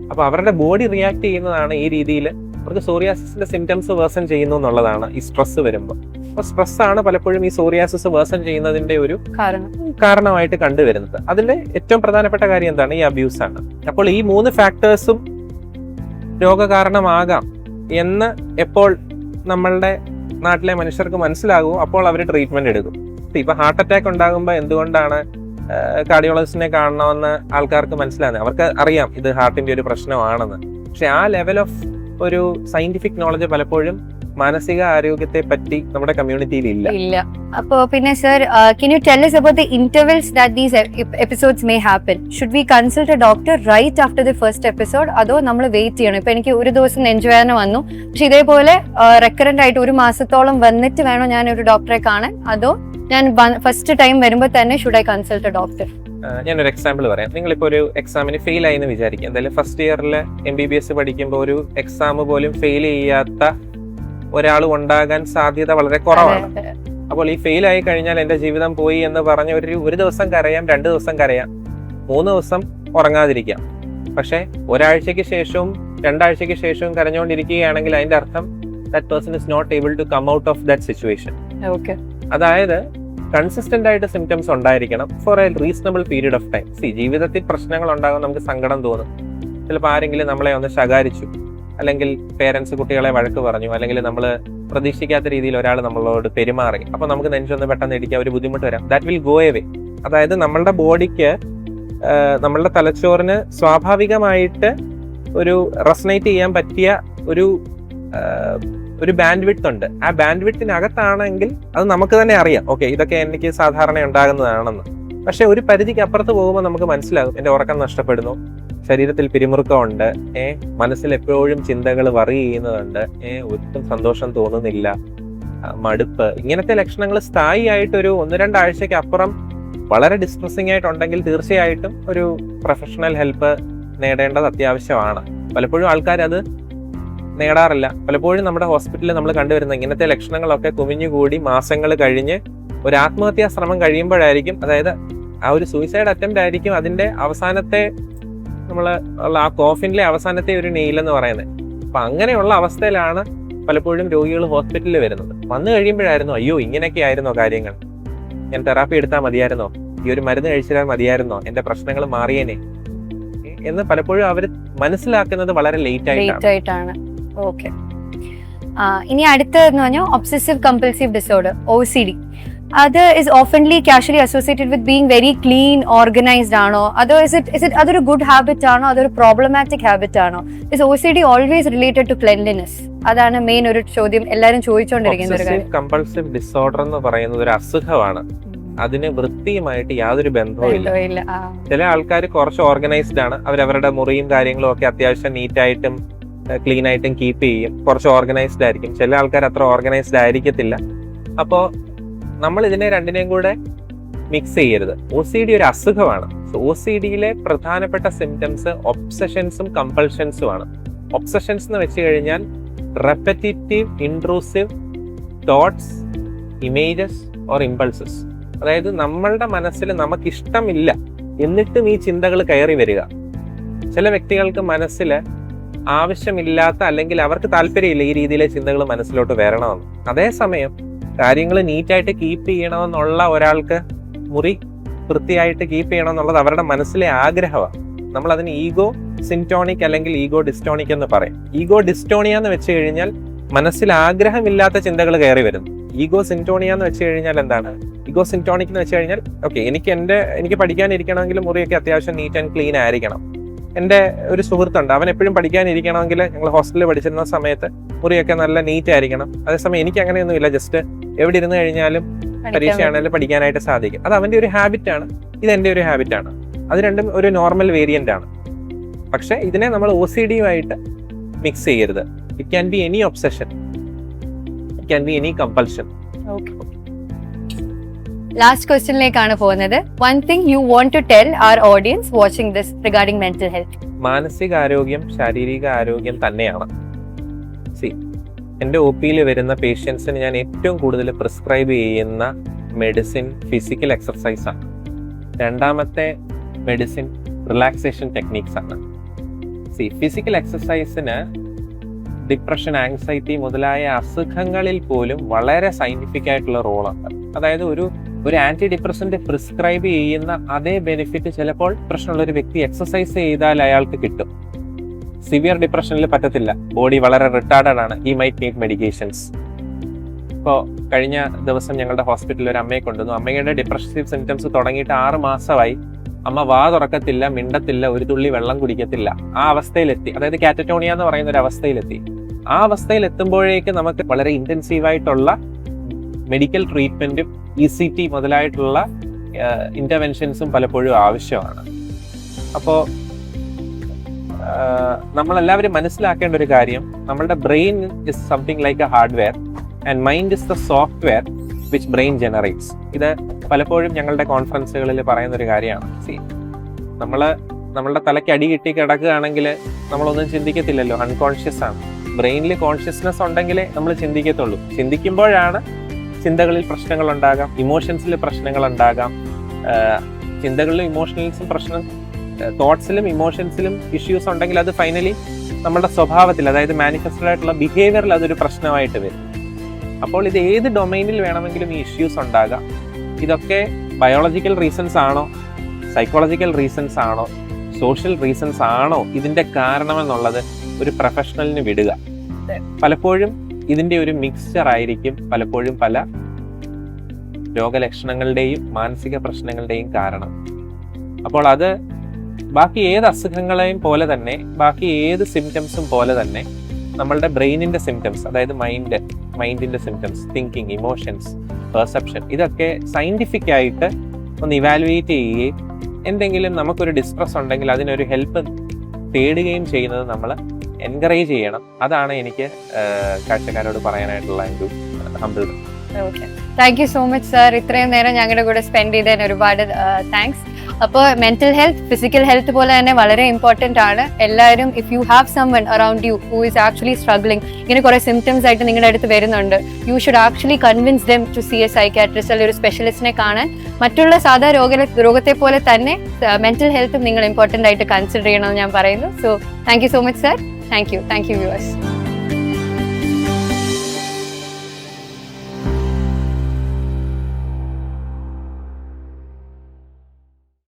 അപ്പൊ അവരുടെ ബോഡി റിയാക്ട് ചെയ്യുന്നതാണ് ഈ രീതിയിൽ. അവർക്ക് സോറിയാസിന്റെ സിംറ്റംസ് വേഴ്സൺ ചെയ്യുന്നു എന്നുള്ളതാണ് ഈ സ്ട്രെസ് വരുമ്പോൾ. അപ്പൊ സ്ട്രെസ് ആണ് പലപ്പോഴും ഈ സോറിയാസിസ് വേഴ്സൺ ചെയ്യുന്നതിന്റെ ഒരു കാരണമായിട്ട് കണ്ടുവരുന്നത്. അതിന്റെ ഏറ്റവും പ്രധാനപ്പെട്ട കാര്യം എന്താണ്? ഈ അബ്യൂസ് ആണ്. അപ്പോൾ ഈ 3 ഫാക്ടേഴ്സും രോഗകാരണമാകാം എന്ന് എപ്പോൾ നമ്മളുടെ നാട്ടിലെ മനുഷ്യർക്ക് മനസ്സിലാകുമോ അപ്പോൾ അവർ ട്രീറ്റ്മെന്റ് എടുക്കും. ഇപ്പൊ ഹാർട്ട് അറ്റാക്ക് ഉണ്ടാകുമ്പോൾ എന്തുകൊണ്ടാണ് കാർഡിയോളജിസ്റ്റിനെ കാണണമെന്ന് ആൾക്കാർക്ക് മനസ്സിലാകുന്നത്? അവർക്ക് അറിയാം ഇത് ഹാർട്ടിന്റെ ഒരു പ്രശ്നമാണെന്ന്. പക്ഷെ ആ ലെവൽ ഓഫ് ഒരു സയന്റിഫിക് നോളജ് പലപ്പോഴും മാനസിക ആരോഗ്യത്തെ പറ്റി നമ്മുടെ കമ്മ്യൂണിറ്റിയിൽ ഇല്ല. അപ്പോ പിന്നെ sir, can you tell us about the intervals that these episodes may happen? Should we consult a doctor right after the first episode? അതോ നമ്മൾ വെയിറ്റ് ചെയ്യണം? ഇപ്പൊ എനിക്ക് ഒരു ദിവസം നെഞ്ചുവേദന വന്നു, പക്ഷെ ഇതേപോലെ റെക്കറന്റ് ആയിട്ട് ഒരു മാസത്തോളം വന്നിട്ട് വേണോ ഞാൻ ഒരു ഡോക്ടറെ കാണാൻ, അതോ ഞാൻ ഫസ്റ്റ് ടൈം വരുമ്പോൾ തന്നെ should I consult A doctor? ഞാനൊരു എക്സാമ്പിൾ പറയാം. നിങ്ങളിപ്പോൾ ഒരു എക്സാമിന് ഫെയിൽ ആയി എന്ന് വിചാരിക്കുക. എന്തായാലും ഫസ്റ്റ് ഇയറിൽ MBBS പഠിക്കുമ്പോൾ ഒരു എക്സാം പോലും ഫെയിൽ ചെയ്യാത്ത ഒരാൾ ഉണ്ടാകാൻ സാധ്യത വളരെ കുറവാണ്. അപ്പോൾ ഈ ഫെയിൽ ആയി കഴിഞ്ഞാൽ എന്റെ ജീവിതം പോയി എന്ന് പറഞ്ഞ ഒരു ദിവസം കരയാം, 2 ദിവസം കരയാം, 3 ദിവസം ഉറങ്ങാതിരിക്കാം. പക്ഷെ ഒരാഴ്ചയ്ക്ക് ശേഷവും 2 ആഴ്ചയ്ക്ക് ശേഷവും കരഞ്ഞുകൊണ്ടിരിക്കുകയാണെങ്കിൽ അതിന്റെ അർത്ഥം that person is not able to come out of that situation. അതായത് കൺസിസ്റ്റന്റ് ആയിട്ട് സിംറ്റംസ് ഉണ്ടായിരിക്കണം for a reasonable period of time. ജീവിതത്തിൽ പ്രശ്നങ്ങൾ ഉണ്ടാകും, നമുക്ക് സങ്കടം തോന്നും. ചിലപ്പോൾ ആരെങ്കിലും നമ്മളെ ഒന്ന് ശകാരിച്ചു, അല്ലെങ്കിൽ പേരൻസ് കുട്ടികളെ വഴക്ക് പറഞ്ഞു, അല്ലെങ്കിൽ നമ്മൾ പ്രതീക്ഷിക്കാത്ത രീതിയിൽ ഒരാൾ നമ്മളോട് പെരുമാറി, അപ്പൊ നമുക്ക് നെഞ്ചൊന്ന് പെട്ടെന്ന് ഇടിക്കാൻ ഒരു ബുദ്ധിമുട്ട് വരാം. That will go away. അതായത് നമ്മളുടെ ബോഡിക്ക്, നമ്മളുടെ തലച്ചോറിന് സ്വാഭാവികമായിട്ട് ഒരു റെസനേറ്റ് ചെയ്യാൻ പറ്റിയ ഒരു ബാൻഡ് വിഡ്ത്ത് ഉണ്ട്. ആ ബാൻഡ് വിഡ്ത്തിനകത്താണെങ്കിൽ അത് നമുക്ക് തന്നെ അറിയാം, ഓക്കെ ഇതൊക്കെ എനിക്ക് സാധാരണ ഉണ്ടാകുന്നതാണെന്ന്. പക്ഷെ ഒരു പരിധിക്ക് അപ്പുറത്ത് പോകുമ്പോൾ നമുക്ക് മനസ്സിലാകും, എന്റെ ഉറക്കം നഷ്ടപ്പെടുന്നു, ശരീരത്തിൽ പിരിമുറുക്കമുണ്ട്, മനസ്സിൽ എപ്പോഴും ചിന്തകൾ വറി ചെയ്യുന്നതുണ്ട്, ഒട്ടും സന്തോഷം തോന്നുന്നില്ല, മടുപ്പ്, ഇങ്ങനത്തെ ലക്ഷണങ്ങൾ സ്ഥായിയായിട്ട് ഒരു 1-2 ആഴ്ചയ്ക്ക് അപ്പുറം വളരെ ഡിസ്ട്രെസിംഗ് ആയിട്ടുണ്ടെങ്കിൽ തീർച്ചയായിട്ടും ഒരു പ്രൊഫഷണൽ ഹെൽപ്പ് നേടേണ്ടത് അത്യാവശ്യമാണ്. പലപ്പോഴും ആൾക്കാർ അത് നേടാറില്ല. പലപ്പോഴും നമ്മുടെ ഹോസ്പിറ്റലിൽ നമ്മൾ കണ്ടുവരുന്ന ഇങ്ങനത്തെ ലക്ഷണങ്ങളൊക്കെ കുമിഞ്ഞുകൂടി മാസങ്ങൾ കഴിഞ്ഞ് ഒരു ആത്മഹത്യാ ശ്രമം കഴിയുമ്പോഴായിരിക്കും, അതായത് ആ ഒരു സൂയിസൈഡ് അറ്റംപ്റ്റ് ആയിരിക്കും അതിന്റെ അവസാനത്തെ, നമ്മൾ ആ കോഫിനിലെ അവസാനത്തെ ഒരു നെയിലെന്ന് പറയുന്നത്. അപ്പൊ അങ്ങനെയുള്ള അവസ്ഥയിലാണ് പലപ്പോഴും രോഗികൾ ഹോസ്പിറ്റലിൽ വരുന്നത്. വന്നു കഴിയുമ്പോഴായിരുന്നു, അയ്യോ ഇങ്ങനെയൊക്കെ ആയിരുന്നോ കാര്യങ്ങൾ, ഞാൻ തെറാപ്പി എടുത്താൽ മതിയായിരുന്നോ, ഈ ഒരു മരുന്ന് കഴിച്ചാൽ മതിയായിരുന്നോ, എന്റെ പ്രശ്നങ്ങൾ മാറിയേനെ എന്ന് പലപ്പോഴും അവർ മനസ്സിലാക്കുന്നത് വളരെ ലേറ്റ് ആയിട്ടാണ്. ഓക്കെ, ഇനി അടുത്തതെന്ന് പറഞ്ഞാൽ ഒബ്സസീവ് കമ്പൽസീവ് ഡിസോർഡർ, OCD. അത് is oftenly casually associated with being very clean, organized ആണോ, അതോ is it അതൊരു ഗുഡ് ഹാബിറ്റ് ആണോ, അതൊരു പ്രോബ്ലമാറ്റിക് ഹാബിറ്റ് ആണോ? Is OCD always related to cleanliness? അതാണ് മെയിൻ ഒരു ചോദ്യം എല്ലാവരും ചോദിച്ചുകൊണ്ടിരിക്കുന്ന ഒരു കാര്യം. കമ്പൾസീവ് ഡിസോർഡർ എന്ന് പറയുന്നത് ഒരു അസുഖമാണ്, അതിന് വൃത്തിയുമായിട്ട് യാതൊരു ബന്ധവും ഇല്ല. ചില ആൾക്കാർ കുറച്ച് ഓർഗനൈസ്ഡ് ആണ്, അവരവരുടെ മുറിയും കാര്യങ്ങളും ഒക്കെ അത്യാവശ്യം നീറ്റായിട്ടും ക്ലീൻ ആയിട്ടും കീപ്പ് ചെയ്യും, കുറച്ച് ഓർഗനൈസ്ഡ് ആയിരിക്കും. ചില ആൾക്കാർ അത്ര ഓർഗനൈസ്ഡ് ആയിരിക്കത്തില്ല. അപ്പോൾ നമ്മൾ ഇതിനെ രണ്ടിനെയും കൂടെ മിക്സ് ചെയ്യരുത്. OCD ഒരു അസുഖമാണ്. OCDയിലെ പ്രധാനപ്പെട്ട സിംറ്റംസ് ഒബ്സഷൻസും കമ്പൾഷൻസും ആണ്. ഒബ്സഷൻസ് എന്ന് വെച്ച് കഴിഞ്ഞാൽ repetitive intrusive thoughts, images or impulses. അതായത് നമ്മളുടെ മനസ്സിൽ നമുക്കിഷ്ടമില്ല എന്നിട്ടും ഈ ചിന്തകൾ കയറി വരിക. ചില വ്യക്തികൾക്ക് മനസ്സിൽ ആവശ്യമില്ലാത്ത, അല്ലെങ്കിൽ അവർക്ക് താല്പര്യമില്ല ഈ രീതിയിലെ ചിന്തകൾ മനസ്സിലോട്ട് വരണമെന്ന്. അതേസമയം കാര്യങ്ങൾ നീറ്റായിട്ട് കീപ്പ് ചെയ്യണമെന്നുള്ള ഒരാൾക്ക് മുറി വൃത്തിയായിട്ട് കീപ്പ് ചെയ്യണമെന്നുള്ളത് അവരുടെ മനസ്സിലെ ആഗ്രഹമാണ്. നമ്മൾ അതിന് ഈഗോ സിൻറ്റോണിക് അല്ലെങ്കിൽ ഈഗോ ഡിസ്റ്റോണിക് എന്ന് പറയും. ഈഗോ ഡിസ്റ്റോണിയ എന്ന് വെച്ച് കഴിഞ്ഞാൽ മനസ്സിൽ ആഗ്രഹമില്ലാത്ത ചിന്തകൾ കയറി വരുന്നു. ഈഗോ സിൻറ്റോണിയ എന്ന് വെച്ച് കഴിഞ്ഞാൽ എന്താണ്? ഈഗോ സിൻറ്റോണിക് എന്ന് വെച്ച് കഴിഞ്ഞാൽ ഓക്കെ എനിക്ക് പഠിക്കാനിരിക്കണമെങ്കിൽ മുറിയൊക്കെ അത്യാവശ്യം നീറ്റ് ആൻഡ് ക്ലീൻ ആയിരിക്കണം. എൻ്റെ ഒരു സുഹൃത്തുണ്ട്, അവൻ എപ്പോഴും പഠിക്കാനിരിക്കണമെങ്കിൽ ഞങ്ങൾ ഹോസ്റ്റലിൽ പഠിച്ചിരുന്ന സമയത്ത് മുറിയൊക്കെ നല്ല നീറ്റ് ആയിരിക്കണം. അതേസമയം എനിക്ക് അങ്ങനെയൊന്നുമില്ല, ജസ്റ്റ് എവിടെ ഇരുന്ന് കഴിഞ്ഞാലും പരീക്ഷയാണെങ്കിലും പഠിക്കാനായിട്ട് സാധിക്കും. അത് അവന്റെ ഒരു ഹാബിറ്റാണ്, ഇത് എൻ്റെ ഒരു ഹാബിറ്റാണ്. അത് രണ്ടും ഒരു നോർമൽ വേരിയന്റ് ആണ്. പക്ഷെ ഇതിനെ നമ്മൾ OCDയുമായിട്ട് മിക്സ് ചെയ്യരുത്. It can be any obsession, it can be any compulsion. Last ക്വസ്റ്റ്യനിലേക്കാണ് പോകുന്നത്. One thing you want to tell our audience watching this regarding mental health? മാനസികാരോഗ്യം ശാരീരിക ആരോഗ്യം തന്നെയാണ്. എൻ്റെ OPയിൽ വരുന്ന പേഷ്യൻസിന് ഞാൻ ഏറ്റവും കൂടുതൽ പ്രിസ്ക്രൈബ് ചെയ്യുന്ന മെഡിസിൻ ഫിസിക്കൽ എക്സർസൈസ് ആണ്. രണ്ടാമത്തെ മെഡിസിൻ റിലാക്സേഷൻ ടെക്നിക്സ് ആണ്. ഫിസിക്കൽ എക്സർസൈസിന് ഡിപ്രഷൻ, ആങ്സൈറ്റി മുതലായ അസുഖങ്ങളിൽ പോലും വളരെ സയന്റിഫിക് ആയിട്ടുള്ള റോളുണ്ട്. അതായത് ഒരു ആന്റി ഡിപ്രസന്റ് പ്രിസ്ക്രൈബ് ചെയ്യുന്ന അതേ ബെനിഫിറ്റ് ചിലപ്പോൾ പ്രശ്നമുള്ള ഒരു വ്യക്തി എക്സസൈസ് ചെയ്താൽ അയാൾക്ക് കിട്ടും. സിവിയർ ഡിപ്രഷനിൽ പറ്റത്തില്ല, ബോഡി വളരെ റിട്ടാർഡഡ് ആണ്, ഹി മൈറ്റ് നീഡ് മെഡിക്കേഷൻസ്. ഇപ്പോൾ കഴിഞ്ഞ ദിവസം ഞങ്ങളുടെ ഹോസ്പിറ്റലിൽ ഒരു അമ്മയെ കൊണ്ടുവന്നു. അമ്മയുടെ ഡിപ്രസീവ് സിംറ്റംസ് തുടങ്ങിയിട്ട് 6 മാസമായി. അമ്മ വാ തുറക്കത്തില്ല, മിണ്ടത്തില്ല, ഒരു തുള്ളി വെള്ളം കുടിക്കത്തില്ല. ആ അവസ്ഥയിലെത്തി, അതായത് കാറ്ററ്റോണിയ എന്ന് പറയുന്ന ഒരു അവസ്ഥയിലെത്തി. ആ അവസ്ഥയിൽ എത്തുമ്പോഴേക്ക് നമുക്ക് വളരെ ഇന്റൻസീവായിട്ടുള്ള മെഡിക്കൽ ട്രീറ്റ്മെന്റും ECT മുതലായിട്ടുള്ള ഇന്റർവെൻഷൻസും പലപ്പോഴും ആവശ്യമാണ്. അപ്പോൾ നമ്മളെല്ലാവരും മനസ്സിലാക്കേണ്ട ഒരു കാര്യം, നമ്മളുടെ brain is something like A hardware and mind is the software which brain generates. ഇത് പലപ്പോഴും ഞങ്ങളുടെ കോൺഫറൻസുകളിൽ പറയുന്ന ഒരു കാര്യമാണ്. നമ്മളുടെ തലയ്ക്ക് അടി കിട്ടി കിടക്കുകയാണെങ്കിൽ നമ്മളൊന്നും ചിന്തിക്കത്തില്ലല്ലോ, അൺകോൺഷ്യസ് ആണ്. ബ്രെയിനിൽ കോൺഷ്യസ്നെസ് ഉണ്ടെങ്കിലേ നമ്മൾ ചിന്തിക്കത്തുള്ളൂ. ചിന്തിക്കുമ്പോഴാണ് ചിന്തകളിൽ പ്രശ്നങ്ങൾ ഉണ്ടാകാം, ഇമോഷൻസിൽ പ്രശ്നങ്ങൾ ഉണ്ടാകാം. ചിന്തകളിലും ഇമോഷണൽസും തോട്ട്സിലും ഇമോഷൻസിലും ഇഷ്യൂസ് ഉണ്ടെങ്കിൽ അത് ഫൈനലി നമ്മുടെ സ്വഭാവത്തിൽ, അതായത് മാനിഫെസ്റ്റഡ് ആയിട്ടുള്ള ബിഹേവിയറിൽ അതൊരു പ്രശ്നമായിട്ട് വരും. അപ്പോൾ ഇത് ഏത് ഡൊമൈനിൽ വേണമെങ്കിലും ഈ ഇഷ്യൂസ് ഉണ്ടാകാം. ഇതൊക്കെ ബയോളജിക്കൽ റീസൺസ് ആണോ, സൈക്കോളജിക്കൽ റീസൺസ് ആണോ, സോഷ്യൽ റീസൺസ് ആണോ ഇതിന്റെ കാരണമെന്നുള്ളത് ഒരു പ്രൊഫഷണലിന് വിടുക. പലപ്പോഴും ഇതിന്റെ ഒരു മിക്സ്ചർ ആയിരിക്കും പലപ്പോഴും പല രോഗലക്ഷണങ്ങളുടെയും മാനസിക പ്രശ്നങ്ങളുടെയും കാരണം. അപ്പോൾ അത് ബാക്കി ഏത് അസുഖങ്ങളെയും പോലെ തന്നെ, ബാക്കി ഏത് സിംറ്റംസും പോലെ തന്നെ നമ്മളുടെ ബ്രെയിനിന്റെ സിംറ്റംസ്, അതായത് മൈൻഡിന്റെ സിംറ്റംസ്, തിങ്കിങ്, ഇമോഷൻസ്, പെർസെപ്ഷൻ, ഇതൊക്കെ സയന്റിഫിക് ആയിട്ട് ഒന്ന് ഇവാലുവേറ്റ് ചെയ്യുകയും എന്തെങ്കിലും നമുക്കൊരു ഡിസ്ട്രസ് ഉണ്ടെങ്കിൽ അതിനൊരു ഹെൽപ്പ് തേടുകയും ചെയ്യുന്നത് നമ്മൾ എൻകറേജ് ചെയ്യണം. അതാണ് എനിക്ക് കാഴ്ചക്കാരോട് പറയാനായിട്ടുള്ള ഒരു humble. Okay, thank you so much sir. ഇത്രയും നേരം ഞങ്ങളുടെ കൂടെ സ്പെൻഡ് ചെയ്തതിന് ഒരുപാട് താങ്ക്സ്. അപ്പോൾ മെന്റൽ ഹെൽത്ത്, ഫിസിക്കൽ ഹെൽത്ത് പോലെ തന്നെ വളരെ ഇമ്പോർട്ടൻ്റ് ആണ്. എല്ലാവരും, if you have someone around you who is actually struggling, ഇങ്ങനെ കുറേ സിംറ്റംസ് ആയിട്ട് നിങ്ങളുടെ അടുത്ത് വരുന്നുണ്ട്, you should actually convince them to see a psychiatrist അല്ലെങ്കിൽ ഒരു സ്പെഷ്യലിസ്റ്റിനെ കാണാൻ. മറ്റുള്ള സാധാ രോഗത്തെ പോലെ തന്നെ മെന്റൽ ഹെൽത്തും നിങ്ങൾ ഇമ്പോർട്ടൻ്റ് ആയിട്ട് കൺസിഡർ ചെയ്യണമെന്ന് ഞാൻ പറയുന്നു. So thank you so much sir. Thank you viewers.